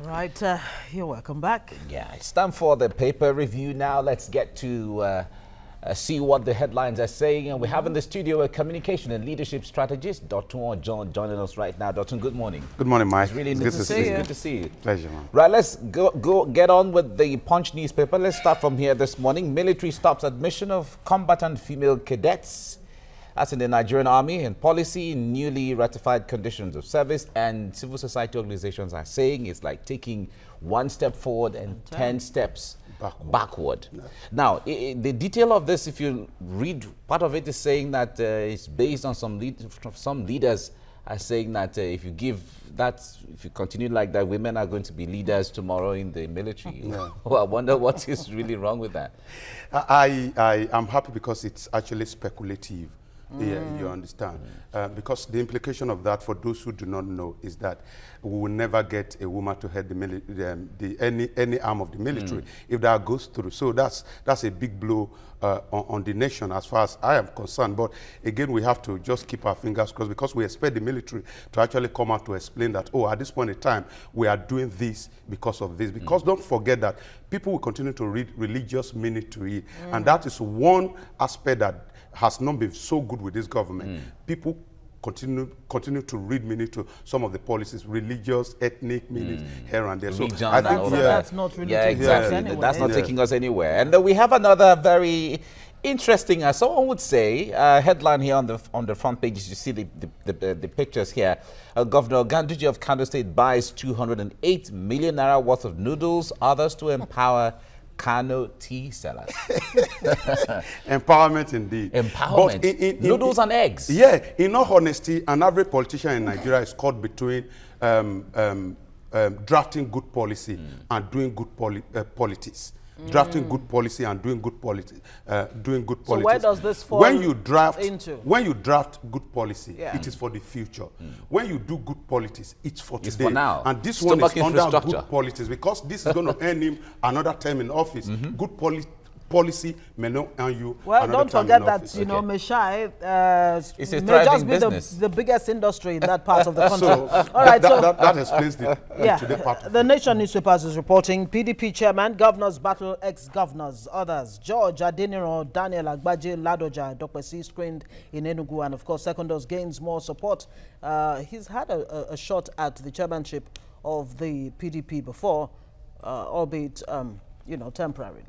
right, you're welcome back. Yeah, it's time for the paper review now. Let's get to see what the headlines are saying. And we have in the studio a communication and leadership strategist, Dr. John, joining us right now. Dr. Good morning. Good morning, Mike. It's really good to see you. Good to see you. Pleasure, man. Right, let's get on with the Punch newspaper. Let's start from here this morning. Military stops admission of combatant female cadets. That's in the Nigerian Army, and policy newly ratified conditions of service, and civil society organizations are saying it's like taking one step forward and 10 steps backward. No. Now, the detail of this, if you read part of it, is saying that it's based on some leaders are saying that if you continue like that, women are going to be leaders tomorrow in the military. No. Well, I wonder what is really wrong with that. I am happy because it's actually speculative. Yeah, you understand. Because the implication of that, for those who do not know, is that we will never get a woman to head any arm of the military if that goes through. So that's a big blow on the nation as far as I am concerned. But again, we have to just keep our fingers crossed, because we expect the military to actually come out to explain that, oh, at this point in time, we are doing this because of this. Because don't forget that people will continue to read religious meaning to it. And that is one aspect that has not been so good with this government. People continue to read meaning to some of the policies, religious, ethnic meanings here and there. So I think that's not really exactly. That's not taking us anywhere. And we have another very interesting, someone would say, headline here on the front pages. You see the pictures here. Governor Ganduje of Kano State buys 208 million naira worth of noodles, others to empower Kano tea sellers. Empowerment indeed. Empowerment. But noodles and eggs. Yeah, in all honesty, an average politician in Nigeria is caught between drafting good policy and doing good politics. Drafting good policy and doing good politics. So where does this fall when you draft into? When you draft good policy, it is for the future. When you do good politics, it's for today. It's for now. And this one is under good politics, because this is going to earn him another term in office. Good policy may not earn you. Well, don't forget that, you know, Meshai may just be the biggest industry in that part of the country. So all right, that explains today part of the Nation newspapers is reporting PDP chairman, governors battle ex-governors, others. George Adeniro, Daniel Agbaje, Ladoja, Dokpesi screened in Enugu, and of course, Secondos gains more support. He's had a shot at the chairmanship of the PDP before, albeit, you know, temporarily.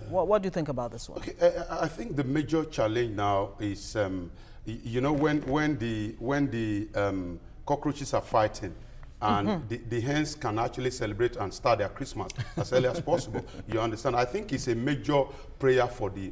What do you think about this one? Okay, I think the major challenge now is, you know, when the cockroaches are fighting, and the hens can actually celebrate and start their Christmas as early as possible. You understand? I think it's a major prayer for the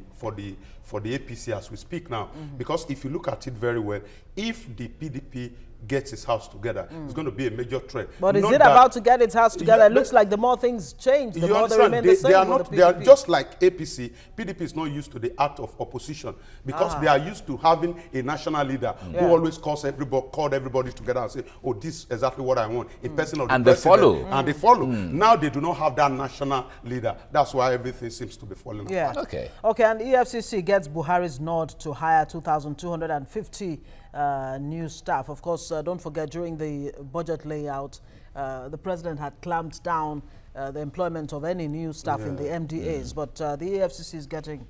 APC as we speak now, because if you look at it very well, if the PDP gets its house together, it's going to be a major threat. But is it about to get its house together? It looks like the more things change, the more they remain the same. They are just like APC. PDP is not used to the art of opposition, because they are used to having a national leader who always called everybody together and say, oh, this is exactly what I want. A person of the president. And they follow. Now they do not have that national leader. That's why everything seems to be falling apart. Okay, and EFCC gets Buhari's nod to hire 2,250 new staff. Of course, don't forget, during the budget layout, the president had clamped down the employment of any new staff in the MDAs, but the EFCC is getting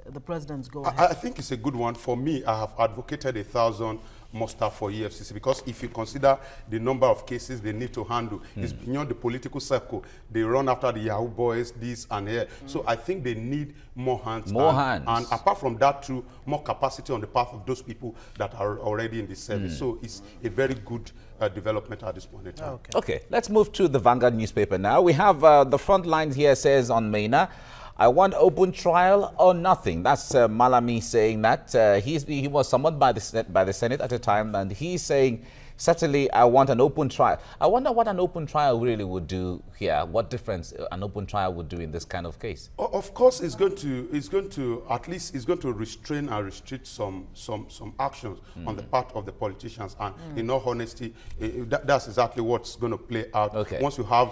the president's go-ahead. I think it's a good one. For me, I have advocated 1,000 more staff for EFCC, because if you consider the number of cases they need to handle, it's beyond the political circle. They run after the Yahoo boys, this and here. So I think they need more hands. And apart from that, too, more capacity on the part of those people that are already in the service. So it's a very good development at this point in time. Okay, let's move to the Vanguard newspaper now. We have the front lines here says on Maina, I want open trial or nothing. That's Malami saying that. He was summoned by the Senate at the time, and he's saying, certainly, I want an open trial. I wonder what an open trial really would do here. What difference an open trial would do in this kind of case? Of course, it's going to at least restrain and restrict some actions on the part of the politicians. And in all honesty, that's exactly what's going to play out. Once you have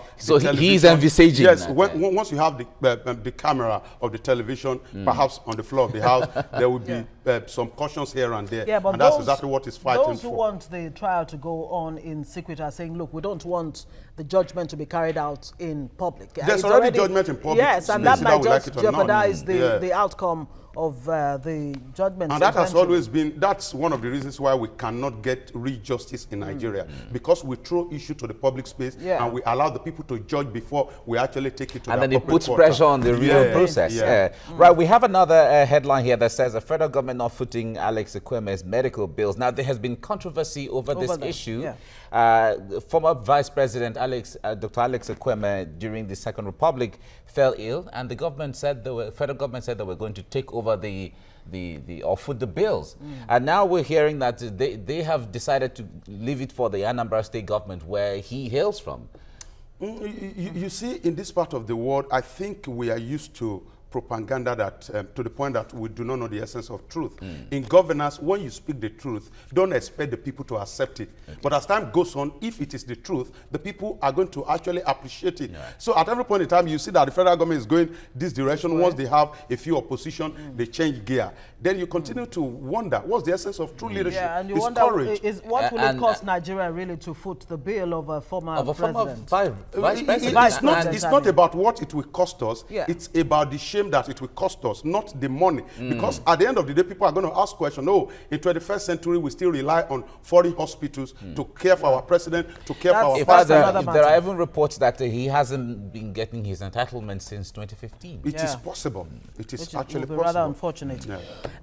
he's envisaging. Yes, once you have the camera of the television, perhaps on the floor of the house, there will be some cautions here and there. Yeah, but and that's exactly what is fighting for. Those who want the trial to go on in secret are saying, look, we don't want the judgment to be carried out in public. There's already judgment in public. Yes, and that might just like jeopardize the outcome of the judgment. And that has always been, that's one of the reasons why we cannot get real justice in Nigeria, because we throw issue to the public space and we allow the people to judge before we actually take it to and the then it puts pressure on the real process. Right, we have another headline here that says the federal government not footing Alex Ekweme's medical bills. Now, there has been controversy over this issue. Former Vice President Dr. Alex Ekweme during the Second Republic fell ill, and the government said federal government said they were going to take over or foot the bills. And now we're hearing that they have decided to leave it for the Anambra State government, where he hails from. You see, in this part of the world, I think we are used to propaganda that to the point that we do not know the essence of truth. In governance, when you speak the truth, don't expect the people to accept it. But as time goes on, if it is the truth, the people are going to actually appreciate it. So at every point in time, you see that the federal government is going this direction. Once they have a few opposition, they change gear. Then you continue to wonder, what's the essence of true leadership? Yeah, and you it's wonder, courage. What will it cost Nigeria really to foot the bill of a former president? Vice president. It's not about what it will cost us. It's about the shame that it will cost us, not the money. Because at the end of the day, people are going to ask questions. Oh, in 21st century, we still rely on foreign hospitals to care for our president, to care for our president. There are even reports that he hasn't been getting his entitlement since 2015. It is possible. It is actually possible. Rather unfortunate.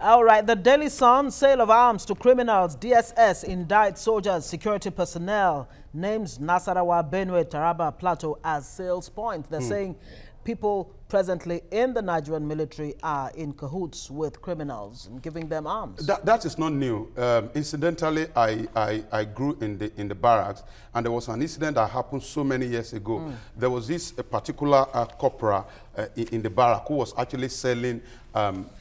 All right, the Daily Sun, sale of arms to criminals. DSS indicts soldiers, security personnel, names Nasarawa, Benue, Taraba, Plateau as sales point. They're saying people presently in the Nigerian military are in cahoots with criminals and giving them arms. That is not new. Incidentally, I grew in the barracks, and there was an incident that happened so many years ago. There was this particular corporal in the barrack who was actually selling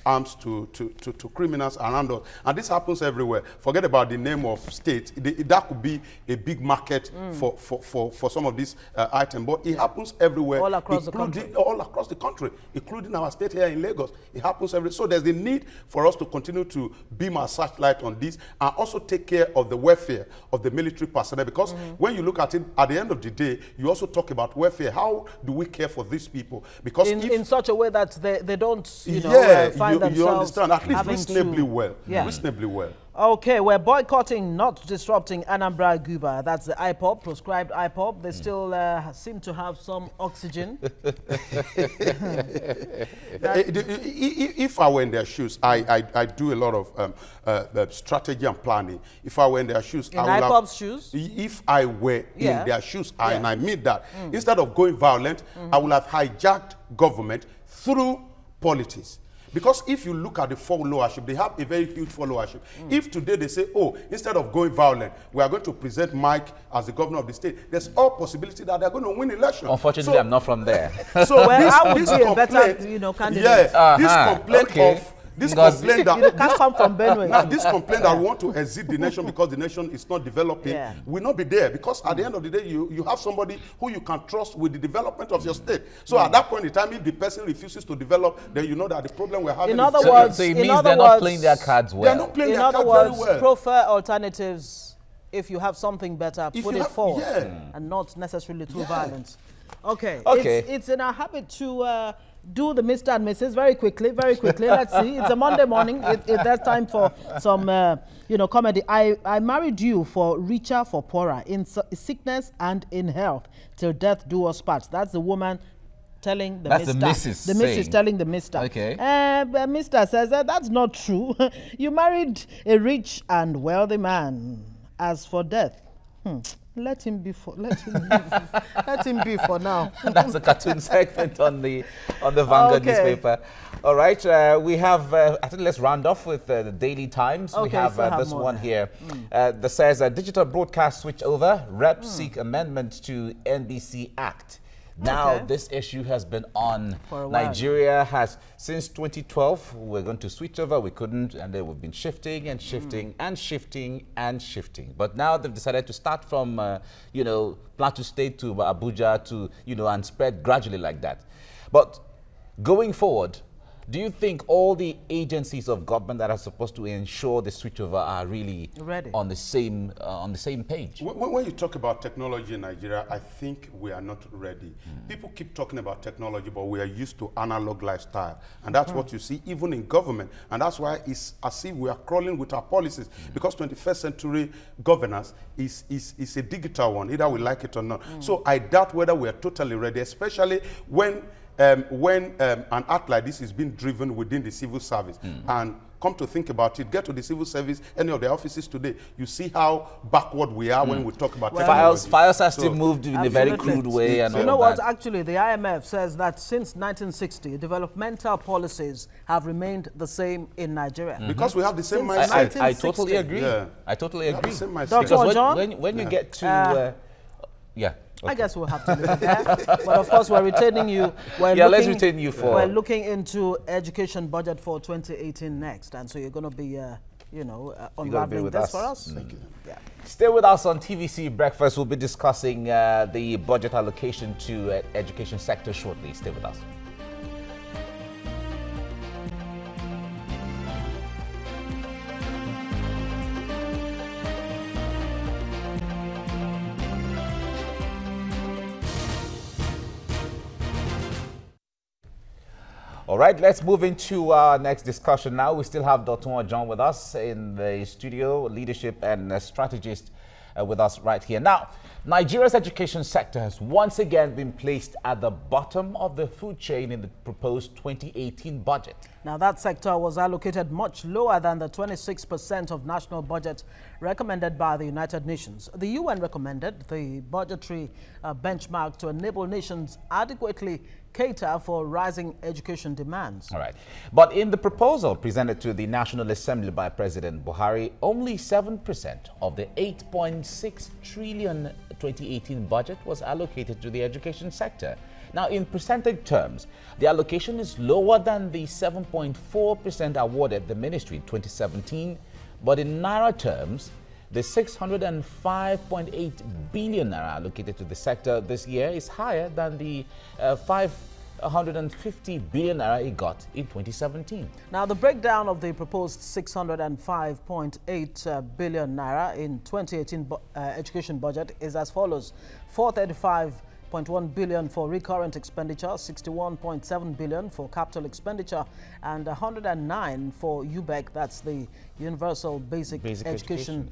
arms to criminals around us. And this happens everywhere. Forget about the name of state. That could be a big market for some of these items. But it happens everywhere. All across the country. All across the country, including our state here in Lagos. It happens everywhere. So there's a need for us to continue to beam our searchlight on this and also take care of the welfare of the military personnel. Because when you look at it, at the end of the day, you also talk about welfare. How do we care for these people? Because in such a way that they don't, find themselves you understand, at least reasonably well. Reasonably well. Okay, we're boycotting, not disrupting Anambra Guba. That's the IPOB, proscribed IPOB. They still seem to have some oxygen. If I were in their shoes, I do a lot of strategy and planning. If I were in their shoes, in IPOB's shoes? If I were in their shoes, and I mean that, instead of going violent, I would have hijacked government through politics. Because if you look at the followership, they have a very huge followership. If today they say, oh, instead of going violent, we are going to present Mike as the governor of the state, there's all possibility that they're going to win election. Unfortunately, I'm not from there. So how would be a better, candidate? This complaint of this complaint that you can't come from Benue. Now, this complaint that we want to exit the nation because the nation is not developing will not be there, because at the end of the day, you have somebody who you can trust with the development of your state. So at that point in time, if the person refuses to develop, then you know that the problem we're having. In other words, so it means they're not playing their cards well. They're not playing their cards very well. Prefer alternatives. If you have something better, put it forward, and not necessarily through violence. Okay. It's in our habit to do the Mr. and Mrs. very quickly. Let's see. It's a Monday morning. That's time for some, comedy. I married you for richer, for poorer, in sickness and in health, till death do us part. That's the woman telling the That's Mr. the Mrs. The Mrs. telling the Mr. Okay. Mr. says that's not true. You married a rich and wealthy man. As for death, let him be for now. That's a cartoon segment on the Vanguard newspaper. All right, we have. I think let's round off with the Daily Times. We have this one here that says digital broadcast switch over. Reps seek amendment to NBC Act. Now, this issue has been on. For a while. Nigeria has, since 2012, we're going to switch over. We couldn't, and then we've been shifting and shifting and shifting and shifting. But now they've decided to start from, Plateau State to Abuja to, and spread gradually like that. But going forward, Do you think all the agencies of government that are supposed to ensure the switchover are really ready on the same page? When you talk about technology in Nigeria, I think we are not ready. People keep talking about technology, but we are used to analog lifestyle, and that's what you see even in government. And that's why it's as if we are crawling with our policies, because 21st century governance is a digital one, either we like it or not. So I doubt whether we are totally ready, especially when an act like this is being driven within the civil service. And come to think about it, get to the civil service, any of the offices today, you see how backward we are when we talk about technology. Files are still moved in a very crude way. And you know what, actually, the IMF says that since 1960, developmental policies have remained the same in Nigeria. Because we have the same mindset. I totally agree. Yeah. I totally agree. Because when you get to... I guess we'll have to leave it there. But of course, we're retaining you. Let's retain you for... We're looking into education budget for 2018 next. And so you're going to be, unraveling this for us. Thank you. Yeah. Stay with us on TVC Breakfast. We'll be discussing the budget allocation to education sector shortly. Stay with us. All right, let's move into our next discussion now. We still have Dr. John with us in the studio, leadership and strategist with us right here. Now, Nigeria's education sector has once again been placed at the bottom of the food chain in the proposed 2018 budget. Now, that sector was allocated much lower than the 26% of national budget recommended by the United Nations. The UN recommended the budgetary benchmark to enable nations adequately cater for rising education demands. All right. But in the proposal presented to the National Assembly by President Buhari, only 7% of the 8.6 trillion 2018 budget was allocated to the education sector. Now, in percentage terms, the allocation is lower than the 7.4% awarded the ministry in 2017, but in Naira terms, the 605.8 billion Naira allocated to the sector this year is higher than the 550 billion Naira it got in 2017. Now, the breakdown of the proposed 605.8 billion Naira in 2018 education budget is as follows: 435.1 billion for recurrent expenditure, 61.7 billion for capital expenditure, and 109 for UBEC, that's the Universal Basic Education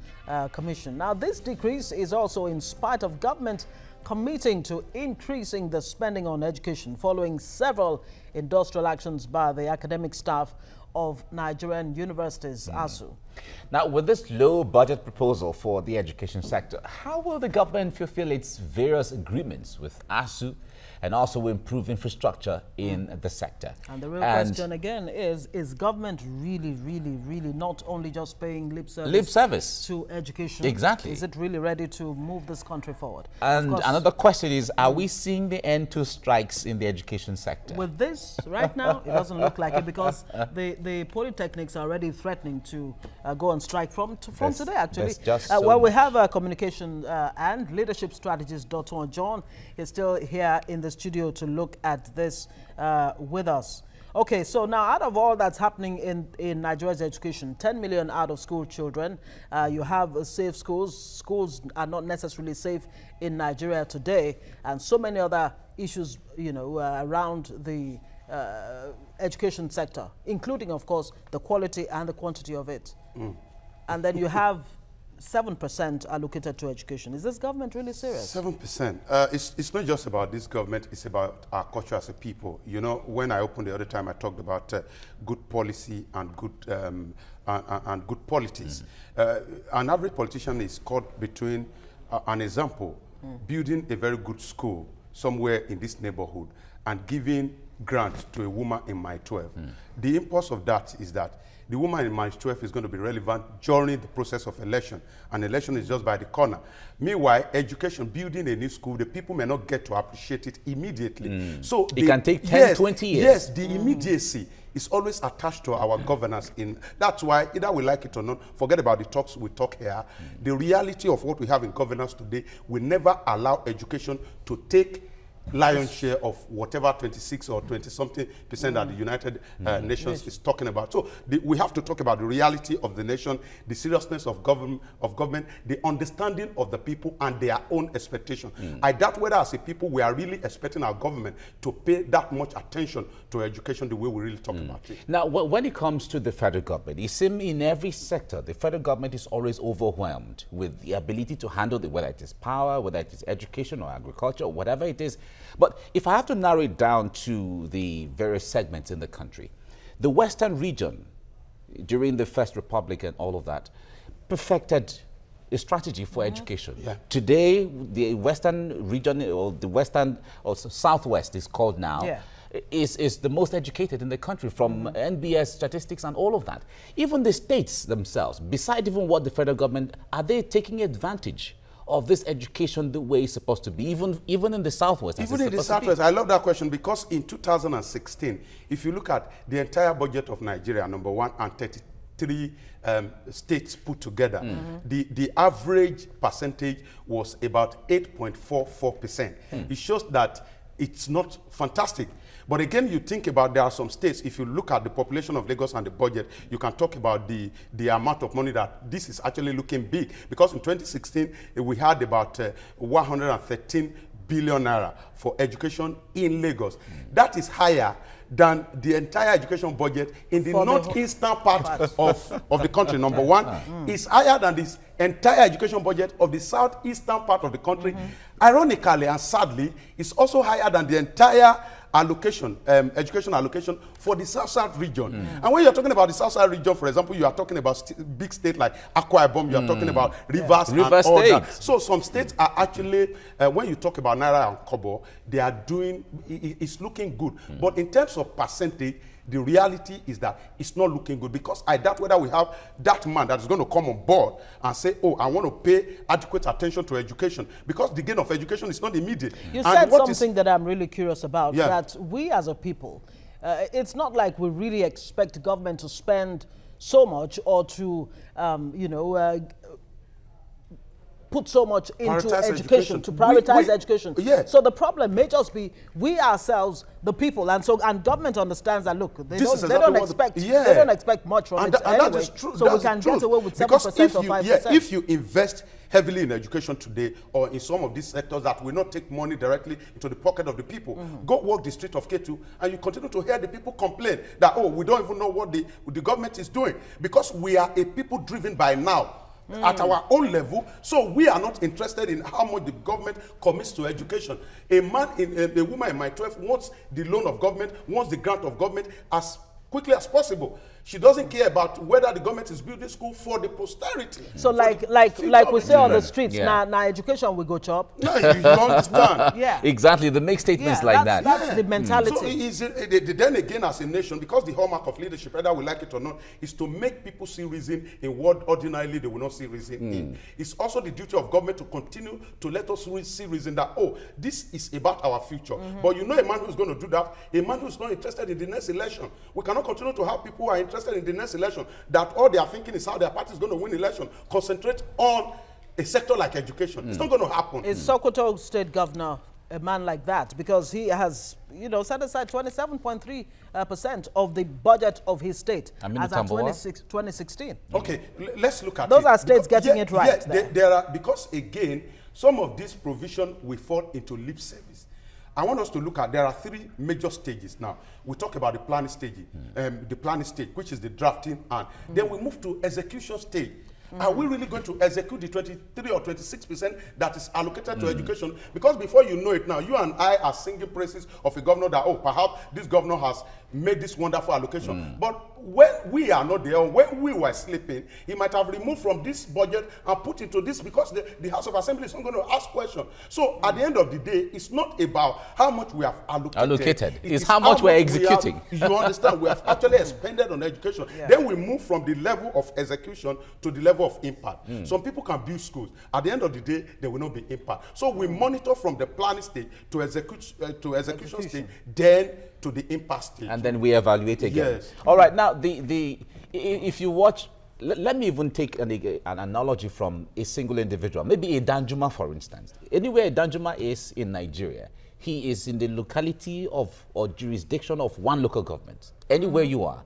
Commission. Now, this decrease is also in spite of government committing to increasing the spending on education following several industrial actions by the academic staff of Nigerian universities, ASU. Now, with this low budget proposal for the education sector, how will the government fulfill its various agreements with ASU and also improve infrastructure in the sector? And the real question again is government really not only just paying lip service to education? Exactly. Is it really ready to move this country forward? And another question is, are we seeing the end to strikes in the education sector? With this, right now, it doesn't look like it, because the polytechnics are already threatening to go on strike from today, actually. Well, we have a communication and leadership strategist, Dr. John, is still here in the studio to look at this with us. Okay, so now out of all that's happening in Nigeria's education, 10 million out of school children, you have safe schools. Schools are not necessarily safe in Nigeria today, and so many other issues, around the education sector, including, of course, the quality and the quantity of it. And then you have 7% allocated to education. Is this government really serious? 7%. It's not just about this government, it's about our culture as a people. You know, when I opened the other time, I talked about good policy and good politics. An average politician is caught between an example, building a very good school somewhere in this neighborhood and giving grant to a woman in my 12. The impulse of that is that the woman in March 12 is going to be relevant during the process of election, and election is just by the corner. Meanwhile, education, building a new school, the people may not get to appreciate it immediately. So it can take 10, 20 years. Yes, the immediacy is always attached to our governance. That's why, either we like it or not, forget about the talks we talk here. The reality of what we have in governance today will never allow education to take lion's share of whatever 26 or 20-something percent that the United Nations is talking about. So we have to talk about the reality of the nation, the seriousness of government, the understanding of the people and their own expectation. I doubt whether as a people we are really expecting our government to pay that much attention to education the way we really talk about it. Now, when it comes to the federal government, it seems in every sector, the federal government is always overwhelmed with the ability to handle whether it is power, whether it is education or agriculture, or whatever it is. But if I have to narrow it down to the various segments in the country, the Western region, during the First Republic and all of that, perfected a strategy for education. Today, the Western region, or the Western, or Southwest is called now, is the most educated in the country, from NBS statistics and all of that. Even the states themselves, beside even what the federal government, are they taking advantage of this education the way it's supposed to be, even in the Southwest? Even in the Southwest, I love that question, because in 2016, if you look at the entire budget of Nigeria, number one, and 33 states put together, the average percentage was about 8.44%. It shows that it's not fantastic. But again, you think about, there are some states, if you look at the population of Lagos and the budget, you can talk about the amount of money that this is actually looking big. Because in 2016, we had about 113 billion naira for education in Lagos. That is higher than the entire education budget in the northeastern part of the country, number one. Is higher than this entire education budget of the southeastern part of the country. Ironically and sadly, it's also higher than the entire allocation, education allocation for the South-South region. And when you're talking about the South-South region, for example, you are talking about big states like Akwa Ibom, you are talking about Rivers and all that. So some states are actually, when you talk about Naira and Kobo, they are doing, it's looking good. But in terms of percentage, the reality is that it's not looking good, because I doubt whether we have that man that is going to come on board and say, oh, I want to pay adequate attention to education, because the gain of education is not immediate. You said something that I'm really curious about, that we as a people, it's not like we really expect government to spend so much or to, you know, put so much into education, to prioritize education. So the problem may just be we ourselves, the people, and government understands that, look, they don't expect much from it anyway, that is true. So we can get away with 7% or 5%. If you invest heavily in education today, or in some of these sectors that will not take money directly into the pocket of the people, go walk the street of K2 and you continue to hear the people complain that, oh, we don't even know what the government is doing, because we are a people driven by now. At our own level, so we are not interested in how much the government commits to education. A woman in my 12 wants the loan of government, wants the grant of government as quickly as possible. She doesn't care about whether the government is building school for the posterity. So like we say on the streets, now education will go chop. No, you understand. Exactly, they make statements like that. That's the mentality. So then again, as a nation, because the hallmark of leadership, whether we like it or not, is to make people see reason in what ordinarily they will not see reason in. It's also the duty of government to continue to let us see reason that, oh, this is about our future. But you know, a man who's going to do that, a man who's not interested in the next election. We cannot continue to have people who are interested in the next election, that all they are thinking is how their party is going to win election. Concentrate on a sector like education. It's not going to happen. Is Sokoto State Governor a man like that? Because he has, you know, set aside 27.3% of the budget of his state as at 2016. Okay, let's look at those are states getting it right. There are, because again, some of this provision will fall into lip service. I want us to look at, there are 3 major stages now. We talk about the planning stage, which is the drafting, and then we move to execution stage. Are we really going to execute the 23 or 26% that is allocated to education? Because before you know it now, you and I are singing praises of a governor that, oh, perhaps this governor has made this wonderful allocation. But when we are not there, when we were sleeping, he might have removed from this budget and put into this, because the House of Assembly is not going to ask questions. So at the end of the day, it's not about how much we have allocated. It's how much we're executing. You understand? We have actually expended on education. Then we move from the level of execution to the level of impact. Some people can build schools. At the end of the day, there will not be impact. So we monitor from the planning stage to execution stage, then to the impact stage. And then we evaluate again. All right, now if you watch, let me even take an analogy from a single individual, maybe a Danjuma, for instance. Anywhere a Danjuma is in Nigeria, he is in the locality of or jurisdiction of one local government. Anywhere you are,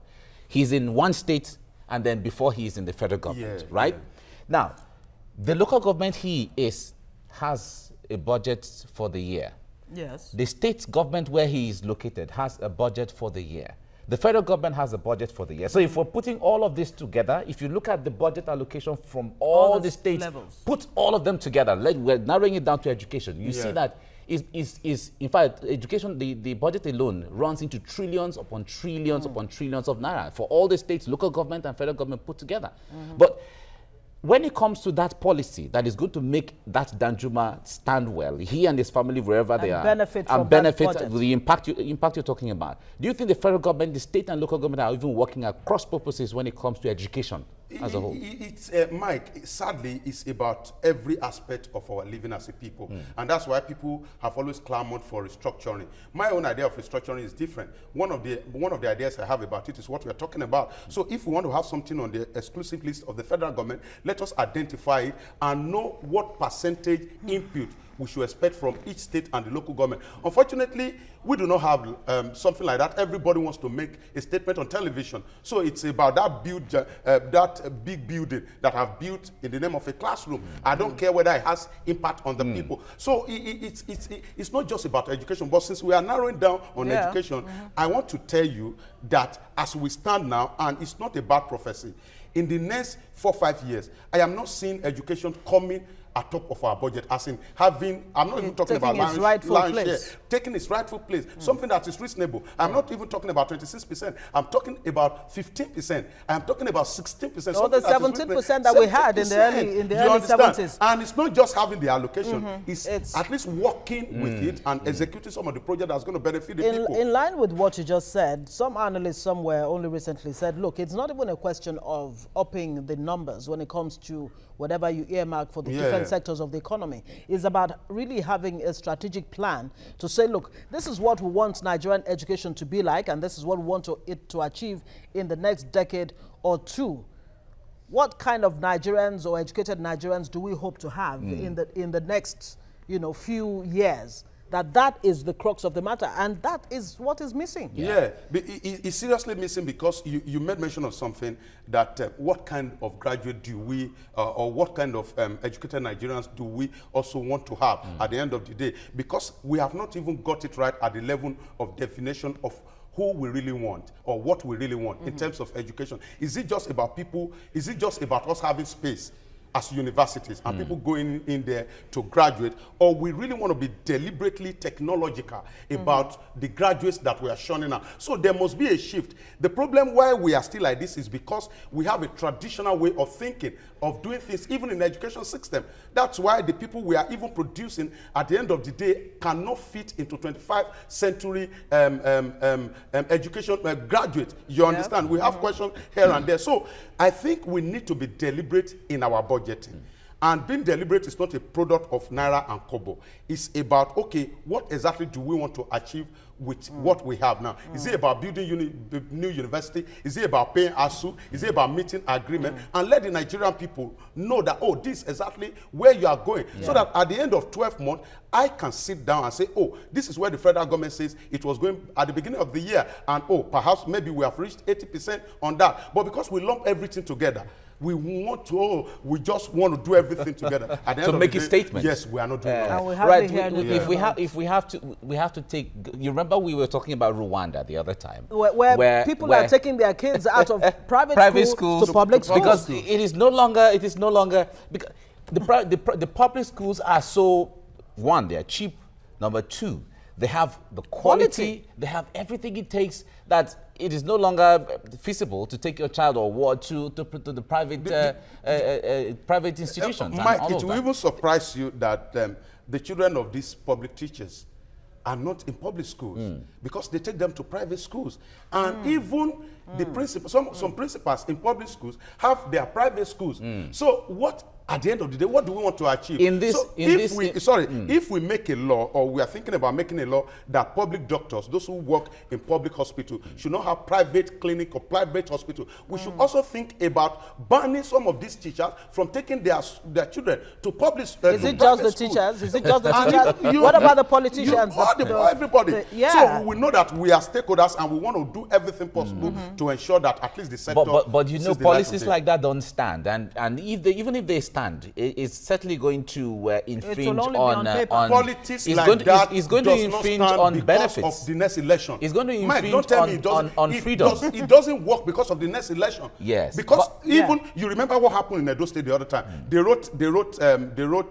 he's in one state, and then before he is in the federal government, right? Now, the local government has a budget for the year. Yes. The state government where he is located has a budget for the year. The federal government has a budget for the year. So if we're putting all of this together, if you look at the budget allocation from all the states, put all of them together, we're narrowing it down to education. You see that in fact, education, the budget alone runs into trillions upon trillions upon trillions of naira for all the states, local government and federal government put together. But when it comes to that policy that is going to make that Danjuma stand well, he and his family, wherever they are, and benefit the impact you're talking about, do you think the federal government, the state and local government are even working at cross purposes when it comes to education as a whole? It's Mike, sadly, it's about every aspect of our living as a people. And that's why people have always clamored for restructuring. My own idea of restructuring is different. One of the ideas I have about it is what we are talking about. So if we want to have something on the exclusive list of the federal government, let us identify it and know what percentage input we should expect from each state and the local government. Unfortunately, we do not have something like that. Everybody wants to make a statement on television. So it's about that big building that I've built in the name of a classroom. I don't care whether it has impact on the people. So it's not just about education, but since we are narrowing down on education, I want to tell you that as we stand now, and it's not a bad prophecy, in the next 4 or 5 years, I am not seeing education coming at top of our budget, as in having, I'm not even talking about taking its rightful place, something that is reasonable. I'm not even talking about 26%. I'm talking about 15%. I'm talking about 16%. Or the 17% that we had in the early 70s. And it's not just having the allocation, it's at least working with it and executing some of the project that's going to benefit the people. In line with what you just said, some analysts somewhere only recently said, look, it's not even a question of upping the numbers when it comes to whatever you earmark for the different sectors of the economy. It's about really having a strategic plan to say, look, this is what we want Nigerian education to be like, and this is what we want it to achieve in the next decade or two. What kind of Nigerians or educated Nigerians do we hope to have in the next, few years? That is the crux of the matter, and that is what is missing. It's seriously missing, because you made mention of something that what kind of graduate do we, or what kind of educated Nigerians do we also want to have at the end of the day? Because we have not even got it right at the level of definition of who we really want or what we really want in terms of education. Is it just about people? Is it just about us having space as universities and people going in there to graduate, or we really want to be deliberately technological about the graduates that we are shunning out? So there must be a shift. The problem why we are still like this is because we have a traditional way of thinking, of doing things, even in the education system. That's why the people we are even producing at the end of the day cannot fit into 21st century education graduate. You understand? We have questions here and there. So I think we need to be deliberate in our budgeting. And being deliberate is not a product of Naira and Kobo. It's about, okay, what exactly do we want to achieve with what we have now? Is it about building new university? Is it about paying ASU? Is it about meeting agreement? And let the Nigerian people know that, oh, this is exactly where you are going. So that at the end of 12 months, I can sit down and say, oh, this is where the federal government says it was going at the beginning of the year. And, oh, perhaps maybe we have reached 80% on that. But because we lump everything together, we just want to do everything together. At the end to make a statement. Yes, we are not doing that. Right. If we have to take. You remember we were talking about Rwanda the other time, where people are taking their kids out of private schools to public schools, because it is no longer because the public schools are so, one, they are cheap. Number two, they have the quality. They have everything it takes, that it is no longer feasible to take your child or ward to the private institutions. Mike, it will even surprise you that the children of these public teachers are not in public schools because they take them to private schools. And even the principals, some principals in public schools have their private schools. So what at the end of the day, what do we want to achieve? If we make a law, or we are thinking about making a law that public doctors, those who work in public hospital, should not have private clinic or private hospital, we should also think about banning some of these teachers from taking their children to public schools. Is it just the teachers? Is it just the teachers? What about the politicians? Everybody. So we know that we are stakeholders and we want to do everything possible to ensure that at least the sector. But you know, policies like that don't stand, and even if they stand, it's certainly going to infringe on politics. It's going to infringe on benefits of the next election. It's going to infringe on freedom. It doesn't work because of the next election. Yes, because you remember what happened in Edo State the other time. They wrote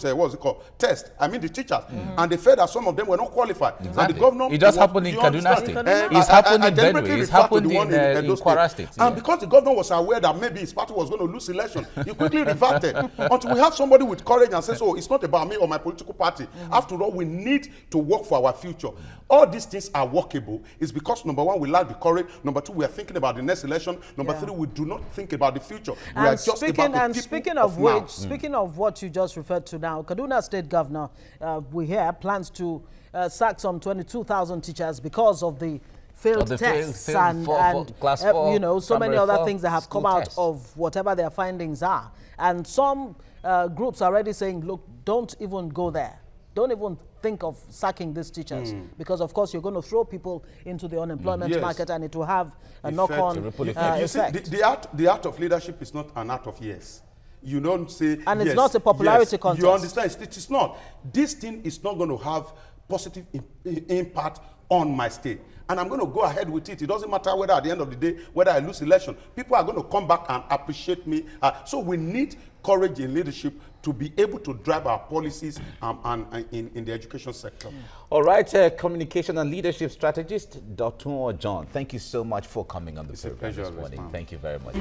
what was it called, test. I mean the teachers, and they felt that some of them were not qualified. Exactly. And the governor, it just happened in Kaduna State. It's happened in Benue. It's happened in Kwara State. And because the governor was aware that maybe his party was going to lose election, he quickly reverted. Until we have somebody with courage and says, "Oh, it's not about me or my political party. After all, we need to work for our future." All these things are workable. It's because number one, we lack the courage. Number two, we are thinking about the next election. Number three, we do not think about the future. We are just about the people speaking of which, speaking of what you just referred to now, Kaduna State Governor, we hear plans to sack some 22,000 teachers because of the failed tests and class 4, you know, so many other things that have come out of whatever their findings are. And some groups are already saying, look, don't even go there. Don't even think of sacking these teachers because, of course, you're going to throw people into the unemployment market and it will have a knock-on effect. You see, the art of leadership is not an art of yes. You don't say and it's not a popularity contest. You understand? It is not. This thing is not going to have positive impact on my state. And I'm going to go ahead with it. It doesn't matter whether at the end of the day, whether I lose election. People are going to come back and appreciate me. So we need courage in leadership to be able to drive our policies in the education sector. All right, communication and leadership strategist, Dr. John, thank you so much for coming on the program this morning. Thank you very much.